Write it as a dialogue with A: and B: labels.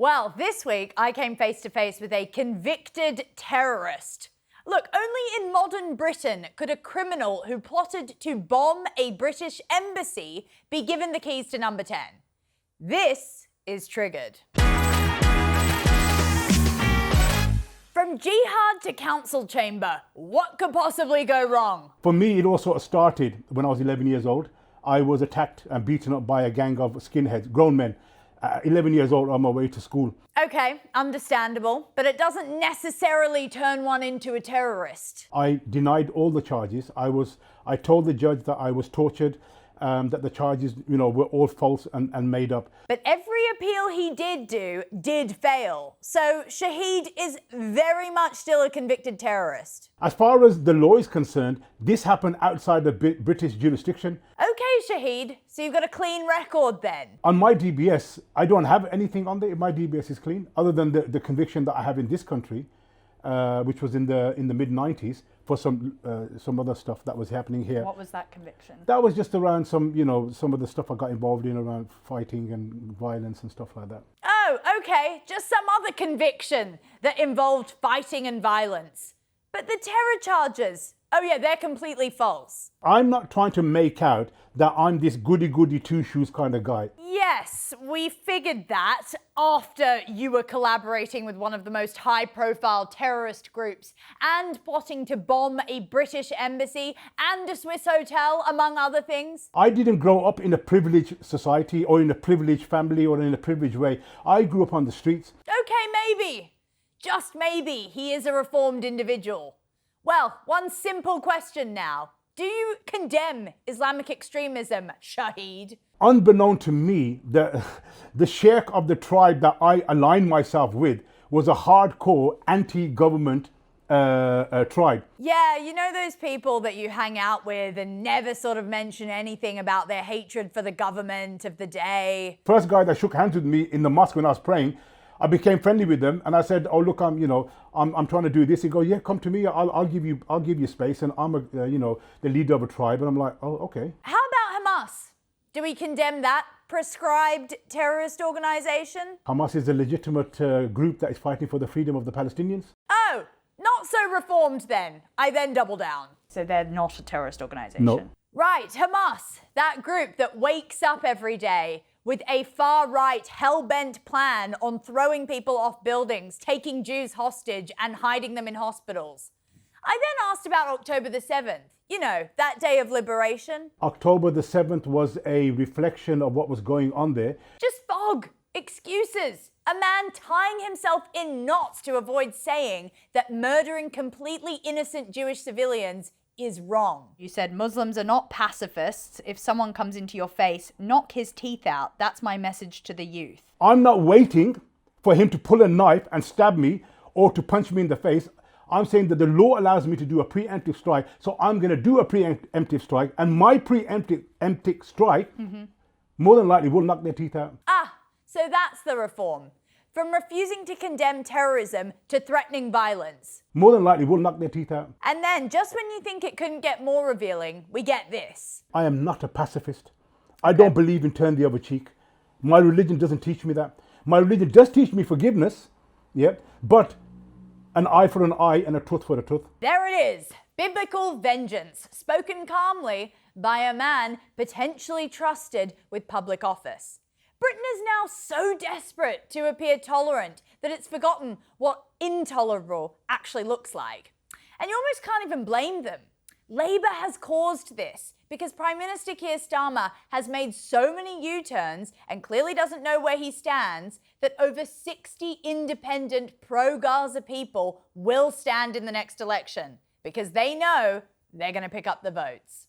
A: Well, this week I came face to face with a convicted terrorist. Look, only in modern Britain could a criminal who plotted to bomb a British embassy be given the keys to number 10. This is Triggered. From jihad to council chamber, what could possibly go wrong?
B: For me, it all sort of started when I was 11 years old. I was attacked and beaten up by a gang of skinheads, grown men. 11 years old on my way to school.
A: Okay, understandable, but it doesn't necessarily turn one into a terrorist.
B: I denied all the charges. I told the judge that I was tortured, that the charges, were all false and made up.
A: But every appeal he did fail. So Shahid is very much still a convicted terrorist.
B: As far as the law is concerned, this happened outside the British jurisdiction.
A: Okay, Shahid, so you've got a clean record then?
B: On my DBS, I don't have anything on there. My DBS is clean, other than the conviction that I have in this country, which was in the mid-90s for some other stuff that was happening here.
A: What was that conviction?
B: That was just around some of the stuff I got involved in around fighting and violence and stuff like that.
A: Oh, okay, just some other conviction that involved fighting and violence. But the terror charges, oh yeah, they're completely false.
B: I'm not trying to make out that I'm this goody-goody two-shoes kind of guy.
A: Yes, we figured that after you were collaborating with one of the most high-profile terrorist groups and plotting to bomb a British embassy and a Swiss hotel, among other things.
B: I didn't grow up in a privileged society or in a privileged family or in a privileged way. I grew up on the streets.
A: Okay, maybe, just maybe, he is a reformed individual. Well, one simple question now. Do you condemn Islamic extremism, Shahid?
B: Unbeknown to me, the sheikh of the tribe that I aligned myself with was a hardcore anti-government tribe.
A: Yeah, you know those people that you hang out with and never sort of mention anything about their hatred for the government of the day? First
B: guy that shook hands with me in the mosque when I was praying, I became friendly with them, and I said, "Oh look, I'm trying to do this." He goes, "Yeah, come to me. I'll give you space, and I'm the leader of a tribe." And I'm like, "Oh, okay."
A: How about Hamas? Do we condemn that prescribed terrorist organization?
B: Hamas is a legitimate group that is fighting for the freedom of the Palestinians.
A: Oh, not so reformed then. I then double down. So they're not a terrorist organization?
B: No.
A: Right, Hamas, that group that wakes up every day with a far-right, hell-bent plan on throwing people off buildings, taking Jews hostage and hiding them in hospitals. I then asked about October the 7th, that day of liberation.
B: October the 7th was a reflection of what was going on there.
A: Just fog, excuses. A man tying himself in knots to avoid saying that murdering completely innocent Jewish civilians is wrong. You said Muslims are not pacifists. If someone comes into your face, knock his teeth out. That's my message to the youth.
B: I'm not waiting for him to pull a knife and stab me or to punch me in the face. I'm saying that the law allows me to do a preemptive strike, so I'm going to do a preemptive strike, and my preemptive strike more than likely will knock their teeth out.
A: Ah, so that's the reform. From refusing to condemn terrorism to threatening violence.
B: More than likely will knock their teeth out.
A: And then, just when you think it couldn't get more revealing, we get this.
B: I am not a pacifist. I don't believe in turn the other cheek. My religion doesn't teach me that. My religion does teach me forgiveness, but an eye for an eye and a tooth for a tooth.
A: There it is. Biblical vengeance, spoken calmly by a man potentially trusted with public office. Britain is now so desperate to appear tolerant that it's forgotten what intolerable actually looks like. And you almost can't even blame them. Labour has caused this because Prime Minister Keir Starmer has made so many U-turns and clearly doesn't know where he stands that over 60 independent pro-Gaza people will stand in the next election because they know they're going to pick up the votes.